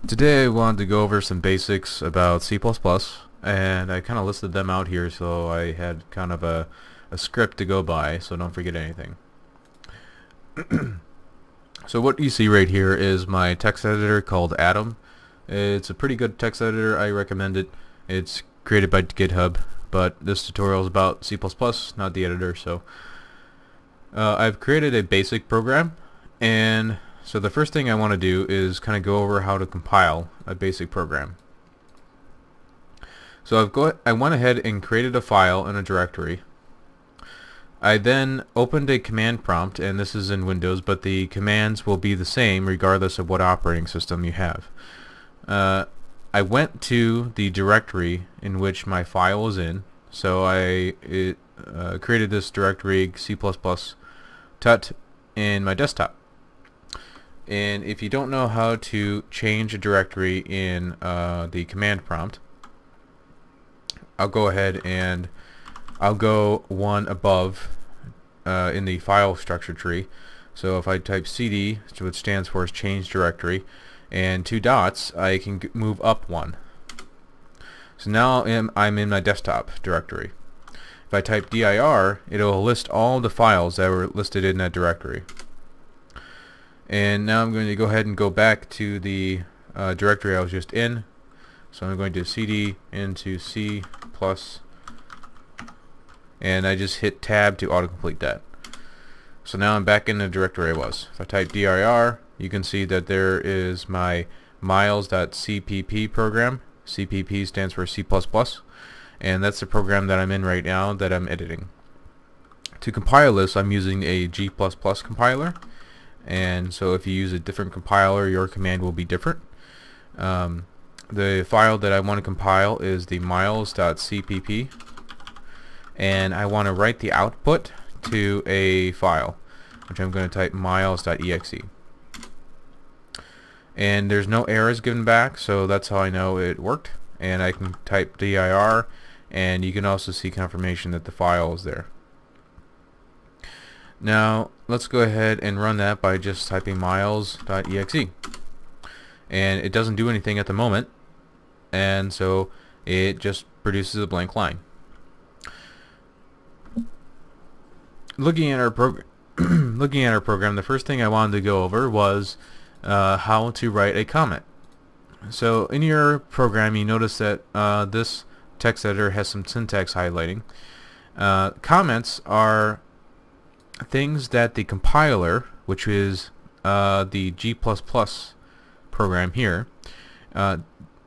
Today I wanted to go over some basics about C++, and I kind of listed them out here so I had kind of a script to go by, so don't forget anything. So what you see right here is my text editor called Atom. It's a pretty good text editor. I recommend it. It's created by GitHub, but this tutorial is about C++, not the editor. So I've created a basic program, and so the first thing I want to do is kind of go over how to compile a basic program. So I went ahead and created a file in a directory. I then opened a command prompt, and this is in Windows, but the commands will be the same regardless of what operating system you have. I went to the directory in which my file was in, so I created this directory C++ tut in my desktop. And if you don't know how to change a directory in the command prompt, I'll go ahead and I'll go one above in the file structure tree. So if I type cd, which stands for change directory, and 2 dots, I can move up one. So now I'm in my desktop directory. If I type dir, it'll list all the files that were listed in that directory. And now I'm going to go ahead and go back to the directory I was just in. So I'm going to cd into C++, and I just hit tab to autocomplete that. So now I'm back in the directory I was. If I type dir, you can see that there is my miles.cpp program. CPP stands for C++, and that's the program that I'm in right now that I'm editing. To compile this, I'm using a G++ compiler, and so if you use a different compiler, your command will be different. The file that I want to compile is the miles.cpp, and I want to write the output to a file, which I'm going to type miles.exe. And there's no errors given back, so that's how I know it worked. And I can type dir, and you can also see confirmation that the file is there. Now let's go ahead and run that by just typing miles.exe, and it doesn't do anything at the moment, and so it just produces a blank line. Looking at our program, the first thing I wanted to go over was how to write a comment. So in your program, you notice that this text editor has some syntax highlighting. Comments are things that the compiler, which is the G++ program here,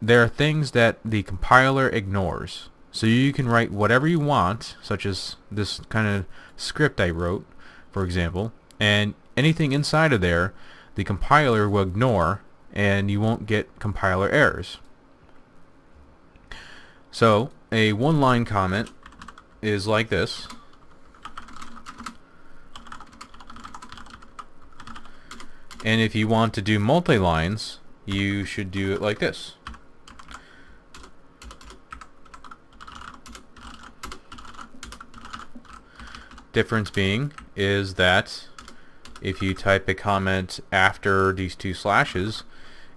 there are things that the compiler ignores. So you can write whatever you want, such as this kind of script I wrote, for example, and anything inside of there the compiler will ignore, and you won't get compiler errors. So a one-line comment is like this. And if you want to do multi-lines, you should do it like this. Difference being is that if you type a comment after these 2 slashes,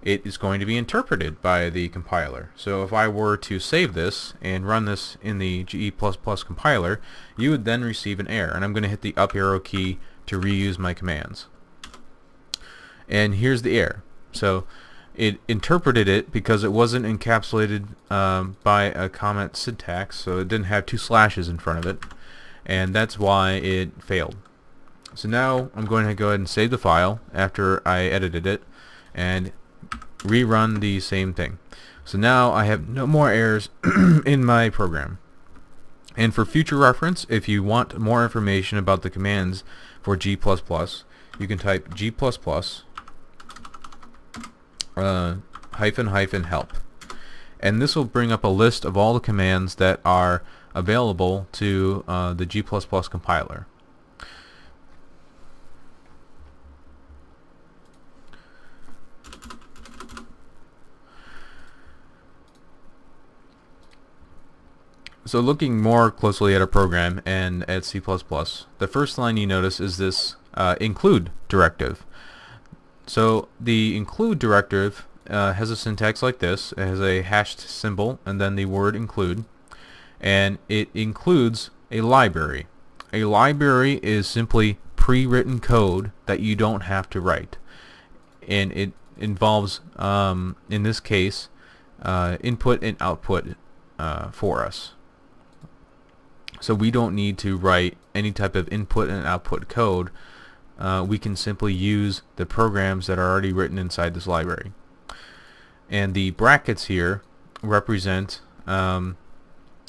it is going to be interpreted by the compiler. So if I were to save this and run this in the G++ compiler, you would then receive an error. And I'm going to hit the up arrow key to reuse my commands. And here's the error. So it interpreted it because it wasn't encapsulated by a comment syntax, so it didn't have 2 slashes in front of it, and that's why it failed. So now I'm going to go ahead and save the file after I edited it and rerun the same thing. So now I have no more errors in my program. And for future reference, if you want more information about the commands for G++, you can type G++ --help, and this will bring up a list of all the commands that are available to the G++ compiler. So looking more closely at a program and at C++, the first line you notice is this include directive. So the include directive has a syntax like this. It has a hashed symbol and then the word include, and it includes a library. A library is simply pre-written code that you don't have to write, and it involves, in this case, input and output for us. So we don't need to write any type of input and output code. We can simply use the programs that are already written inside this library. And the brackets here represent,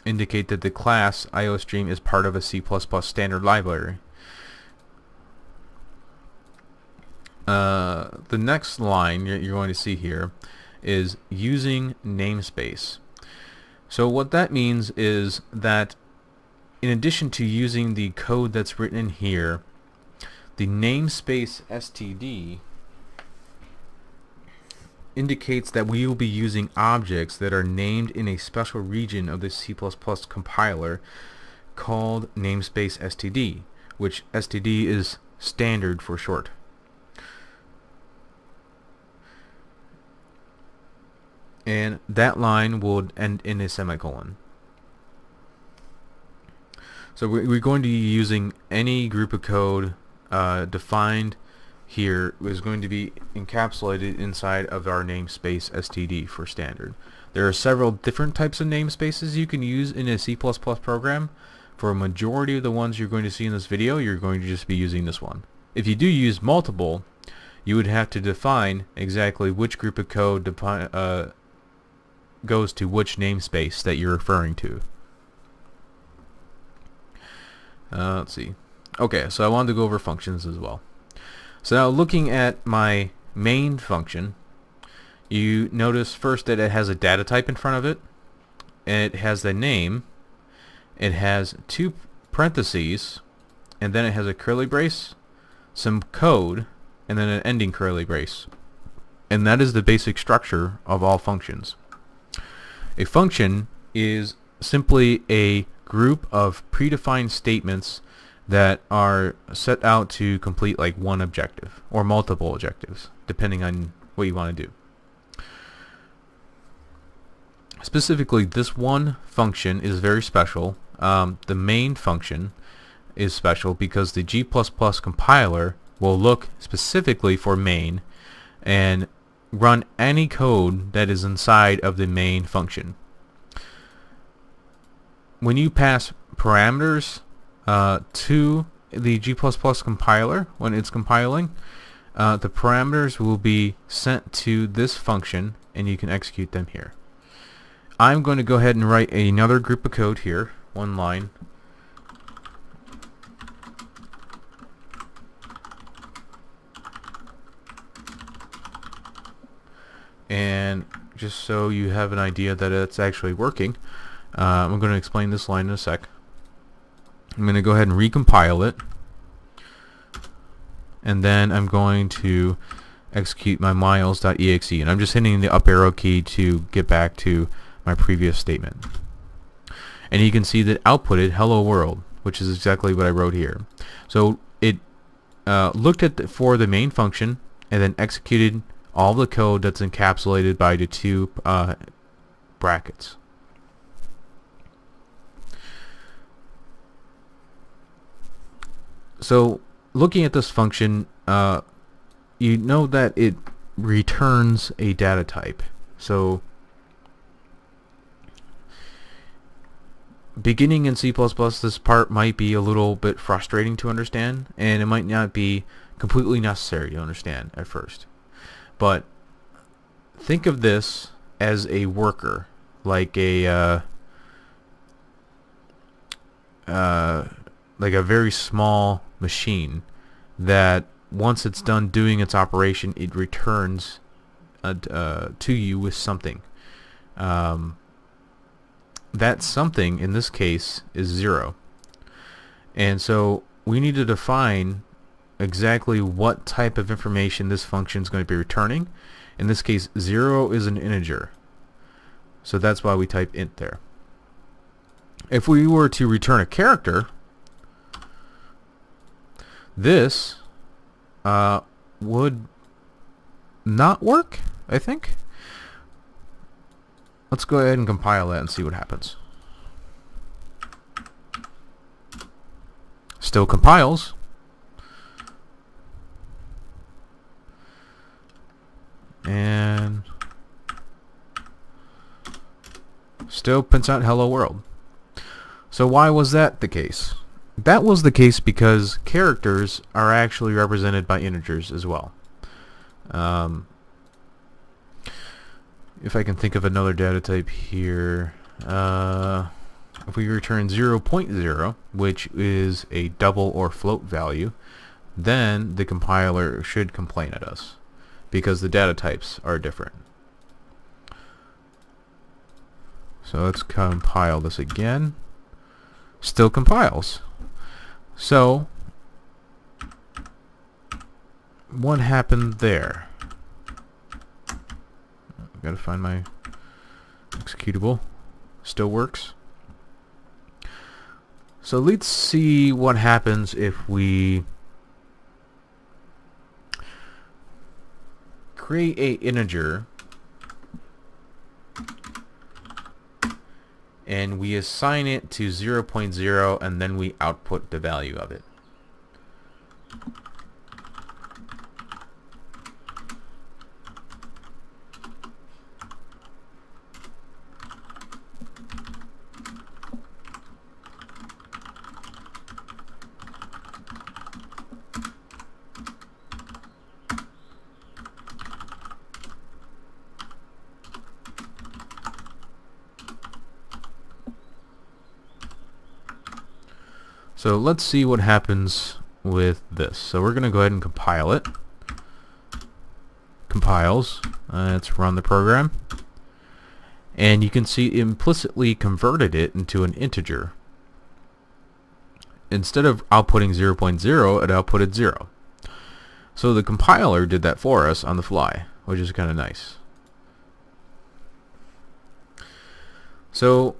indicate that the class IOStream is part of a C++ standard library. The next line you're going to see here is using namespace. So what that means is that in addition to using the code that's written in here, the namespace std indicates that we will be using objects that are named in a special region of the C++ compiler called namespace std, which std is standard for short. And that line will end in a semicolon. So we're going to be using any group of code defined here is going to be encapsulated inside of our namespace std for standard. There are several different types of namespaces you can use in a C++ program. For a majority of the ones you're going to see in this video, you're going to just be using this one. If you do use multiple, you would have to define exactly which group of code goes to which namespace that you're referring to. Let's see. Okay, so I wanted to go over functions as well. So now looking at my main function, you notice first that it has a data type in front of it, and it has the name, it has two parentheses, and then it has a curly brace, some code, and then an ending curly brace. And that is the basic structure of all functions. A function is simply a group of predefined statements that are set out to complete like one objective or multiple objectives, depending on what you want to do. Specifically, this one function is very special. The main function is special because the G++ compiler will look specifically for main and run any code that is inside of the main function. When you pass parameters to the G++ compiler when it's compiling, the parameters will be sent to this function and you can execute them here. I'm going to go ahead and write another group of code here, one line. And just so you have an idea that it's actually working, I'm going to explain this line in a sec. I'm going to go ahead and recompile it, and then I'm going to execute my miles.exe, and I'm just hitting the up arrow key to get back to my previous statement. And you can see that outputted hello world, which is exactly what I wrote here. So it looked at for the main function and then executed all the code that's encapsulated by the two brackets. So looking at this function, you know that it returns a data type. So beginning in C++, this part might be a little bit frustrating to understand, and it might not be completely necessary to understand at first. But think of this as a worker, like a very small machine that once it's done doing its operation, it returns to you with something. That something in this case is 0. And so we need to define exactly what type of information this function is going to be returning. In this case, 0 is an integer. So that's why we type int there. If we were to return a character, this would not work, I think. Let's go ahead and compile that and see what happens. Still compiles. And still prints out hello world. So why was that the case? That was the case because characters are actually represented by integers as well. If I can think of another data type here, if we return 0.0, which is a double or float value, then the compiler should complain at us because the data types are different. So let's compile this again. Still compiles. So what happened there? I've got to find my executable. Still works. So let's see what happens if we create a integer and we assign it to 0.0 and then we output the value of it. So let's see what happens with this. So we're going to go ahead and compile it. Compiles. Let's run the program. And you can see it implicitly converted it into an integer. Instead of outputting 0.0, it outputted 0. So the compiler did that for us on the fly, which is kind of nice. So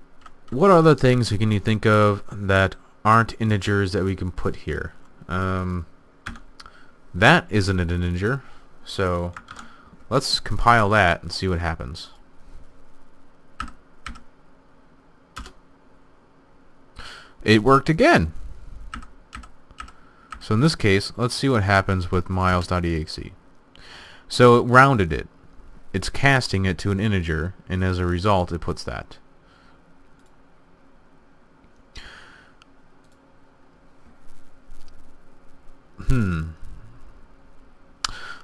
what other things can you think of that aren't integers that we can put here? That isn't an integer, so let's compile that and see what happens. It worked again. So in this case, let's see what happens with miles.exe. So it rounded it. It's casting it to an integer, and as a result, it puts that.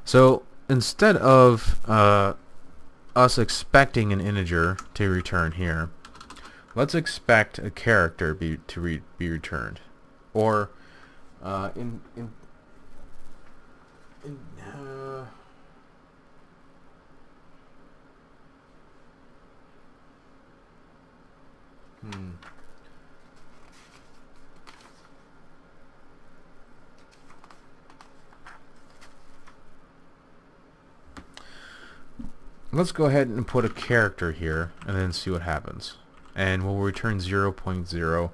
So instead of us expecting an integer to return here, let's expect a character be returned, or let's go ahead and put a character here and then see what happens. And we'll return 0.0,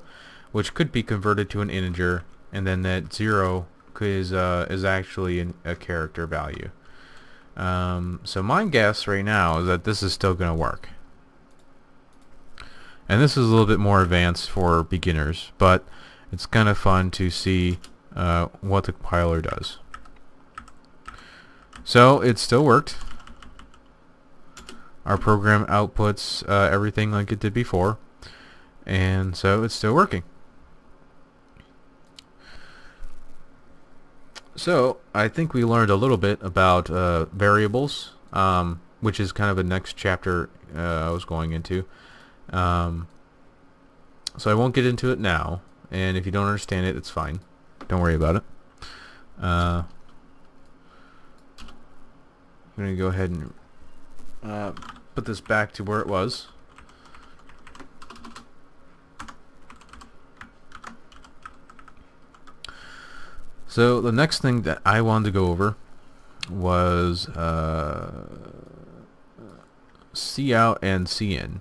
which could be converted to an integer, and then that 0 is actually a character value. So my guess right now is that this is still going to work. And this is a little bit more advanced for beginners, but it's kind of fun to see what the compiler does. So it still worked. Our program outputs everything like it did before, and so it's still working. So I think we learned a little bit about variables, which is kind of a next chapter I was going into. So I won't get into it now, and if you don't understand it, it's fine. Don't worry about it. I'm going to go ahead and put this back to where it was. So the next thing that I wanted to go over was Seeout and seein.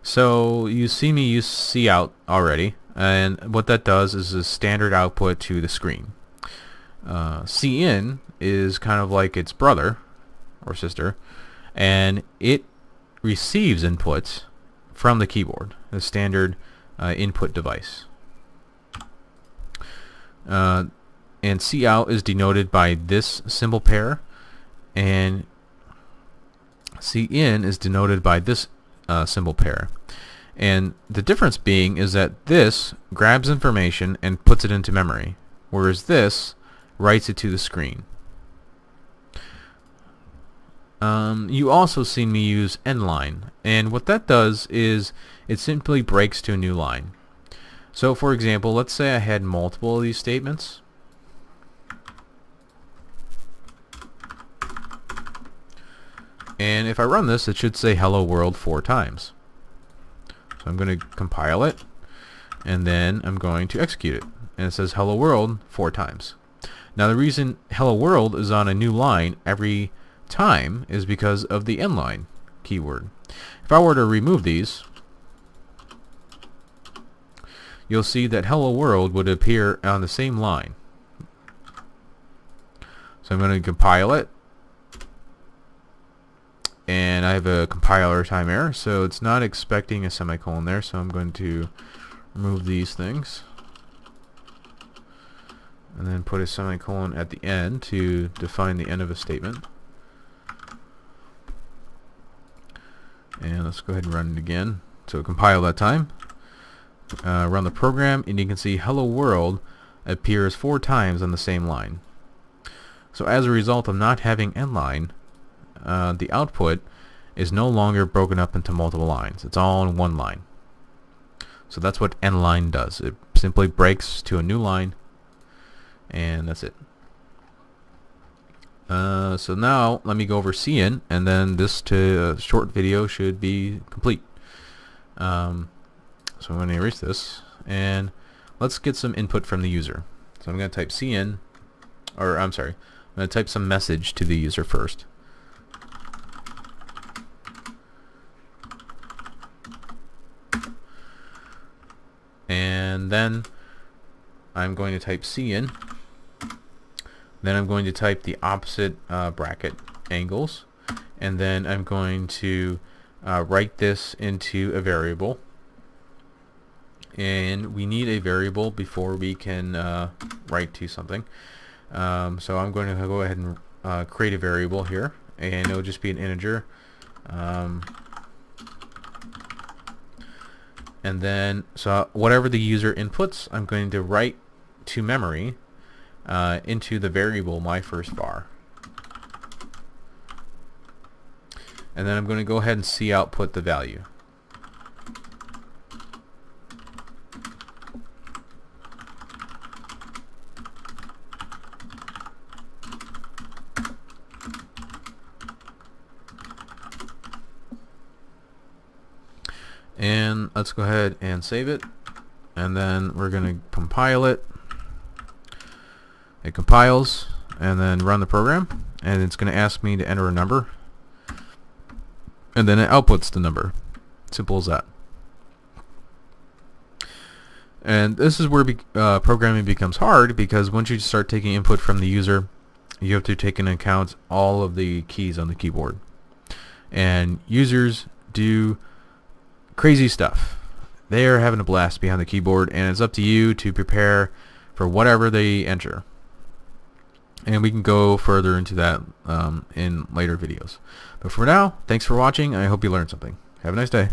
So you see me use Seeout already, and what that does is a standard output to the screen. Seein is kind of like its brother, or sister, and it receives inputs from the keyboard, the standard input device. And Seeout is denoted by this symbol pair, and seein is denoted by this symbol pair. And the difference being is that this grabs information and puts it into memory, whereas this writes it to the screen. You also see me use endl, and what that does is it simply breaks to a new line. So for example, let's say I had multiple of these statements. And if I run this, it should say hello world 4 times. So I'm going to compile it, and then I'm going to execute it. And it says hello world 4 times. Now the reason hello world is on a new line every time is because of the endl keyword. If I were to remove these, you'll see that hello world would appear on the same line. So I'm going to compile it, and I have a compiler time error, so it's not expecting a semicolon there, so I'm going to remove these things and then put a semicolon at the end to define the end of a statement. And let's go ahead and run it again. So compile that time, run the program, and you can see hello world appears 4 times on the same line. So as a result of not having endl, the output is no longer broken up into multiple lines. It's all in one line. So that's what endl does. It simply breaks to a new line, and that's it. So now let me go over seein, and then this short video should be complete. So I'm going to erase this, and let's get some input from the user. So I'm going to type seein, or I'm sorry, I'm going to type some message to the user first. And then I'm going to type seein. Then I'm going to type the opposite bracket angles, and then I'm going to write this into a variable. And we need a variable before we can write to something. So I'm going to go ahead and create a variable here, and it'll just be an integer. And then, so whatever the user inputs, I'm going to write to memory into the variable my first bar. And then I'm going to go ahead and see output the value. And let's go ahead and save it, and then we're going to compile it. It compiles, and then run the program, and it's going to ask me to enter a number, and then it outputs the number. Simple as that. And this is where programming becomes hard, because once you start taking input from the user, you have to take into account all of the keys on the keyboard. And users do crazy stuff. They are having a blast behind the keyboard, and it's up to you to prepare for whatever they enter. And we can go further into that in later videos. But for now, thanks for watching. I hope you learned something. Have a nice day.